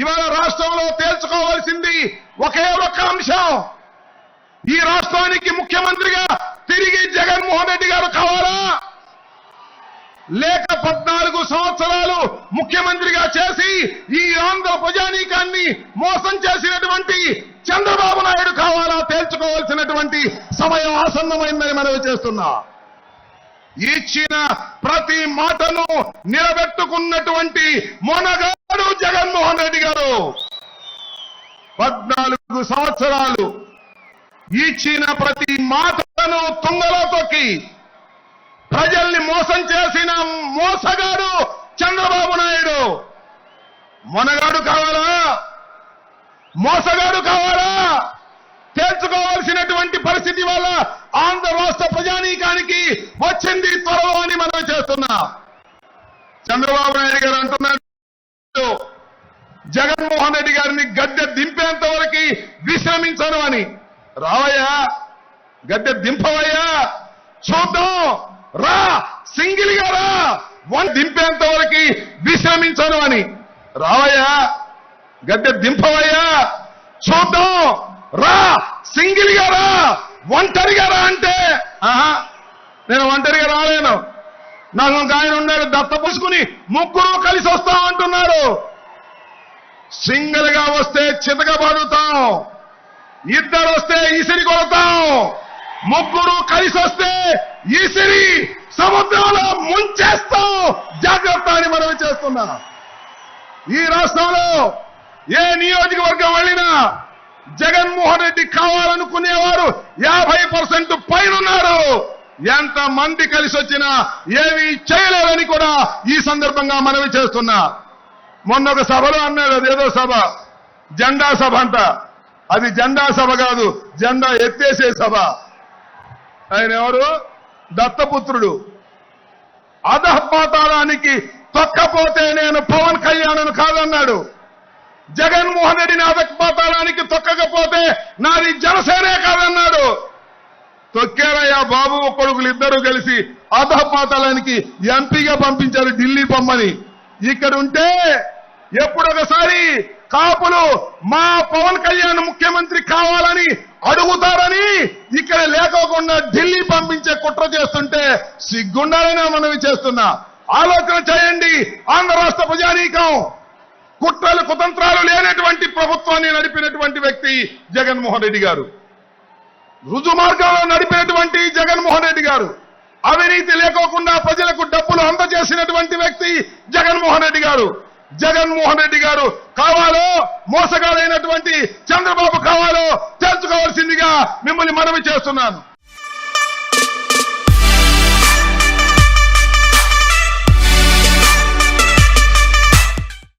ఇవాళ రాష్ట్రంలో తేల్చుకోవాల్సింది ఒకే ఒక్క అంశం. ఈ రాష్ట్రానికి ముఖ్యమంత్రిగా తిరిగి జగన్మోహన్ రెడ్డి గారు కావాలా, లేక 14 సంవత్సరాలు ముఖ్యమంత్రిగా చేసి ఈ ఆంధ్ర ప్రజానీకాన్ని మోసం చేసినటువంటి చంద్రబాబు నాయుడు కావాలా తేల్చుకోవాల్సినటువంటి సమయం ఆసన్నమైందని మనవి చేస్తున్నా. ఇచ్చిన ప్రతి మాటను నిలబెట్టుకున్నటువంటి మొనగాడు జగన్మోహన్ రెడ్డి గారు. 14 సంవత్సరాలు ఇచ్చిన ప్రతి మాటను తుంగలో తొక్కి ప్రజల్ని మోసం చేసిన మోసగాడు చంద్రబాబు నాయుడు. మొనగాడు కావాలా, మోసగాడు కావాలా తేల్చుకోవాల్సినటువంటి పరిస్థితి వల్ల ఆంధ్ర రాష్ట్ర ప్రజానీకానికి వచ్చింది త్వరలో అని మనం చేస్తున్నా. చంద్రబాబు నాయుడు గారు అంటున్నాడు జగన్మోహన్ రెడ్డి గారిని గద్దె దింపేంత వరకు విశ్రమించను అని. రావయ్యా, గద్దె దింపవయ్యా, చూద్దాం, రా, సింగిల్ గా రా, దింపేంత వరకు విశ్రమించను అని. రావయ్యా, గద్దె దింపవయ్యా, చూద్దాం, రా, సింగిల్ గా రా, ఒంటరిగా రా అంటే నేను ఒంటరిగా రాలేను. నాకు ఒక ఆయన ఉన్నాడు, దత్త పుసుకుని ముగ్గురు కలిసి వస్తాం అంటున్నారు. సింగిల్ గా వస్తే చితకబడుతాం, ఇద్దరు వస్తే ఇసిరి కొడతాం, ముగ్గురు కలిసి వస్తే ఇసిరి సముద్రంలో ముంచేస్తాం. జాగ్రత్త అని మనం చేస్తున్నాం. ఈ రాష్ట్రంలో ఏ నియోజకవర్గం వెళ్ళినా జగన్మోహన్ రెడ్డి కావాలనుకునేవారు 50% పైన ఉన్నారు. ఎంత మంది కలిసి వచ్చినా ఏమీ చేయలేరని కూడా ఈ సందర్భంగా మనవి చేస్తున్నా. మొన్న ఒక సభలో అన్నాడు, అదేదో సభ, జెండా సభ అంట. అది జెండా సభ కాదు, జెండా ఎత్తేసే సభ. ఆయన ఎవరు? దత్తపుత్రుడు. అధపాతాళానికి తొక్కపోతే నేను పవన్ కళ్యాణ్ కాదన్నాడు. జగన్మోహన్ రెడ్డిని అధపాతాళానికి తొక్కకపోతే నాది జనసేనే కాదన్నాడు. తొక్కారయ్యా బాబు కొడుకులు ఇద్దరు కలిసి అధపాతాళానికి ఎంపీగా పంపించారు ఢిల్లీ పొమ్మని. ఇక్కడ ఉంటే ఎప్పుడొకసారి కాపులు మా పవన్ కళ్యాణ్ ముఖ్యమంత్రి కావాలని అడుగుతారని ఇక్కడ లేకోకుండా ఢిల్లీ పంపించే కుట్ర చేస్తుంటే సిగ్గుండాలని మనవి చేస్తున్నా. ఆలోచన చేయండి. ఆంధ్ర రాష్ట్ర ప్రజానీకం కుట్రలు కుతంత్రాలు లేనటువంటి ప్రభుత్వాన్ని నడిపినటువంటి వ్యక్తి జగన్మోహన్ రెడ్డి గారు. రుజు మార్గంలో నడిపినటువంటి జగన్మోహన్ రెడ్డి గారు. అవినీతి లేకోకుండా ప్రజలకు డబ్బులు అందజేసినటువంటి వ్యక్తి జగన్మోహన్ రెడ్డి గారు. జగన్మోహన్ రెడ్డి గారు కావాలో, మోసగాడైనటువంటి చంద్రబాబు కావాలో తేల్చుకోవాల్సిందిగా మిమ్మల్ని మనవి చేస్తున్నాను.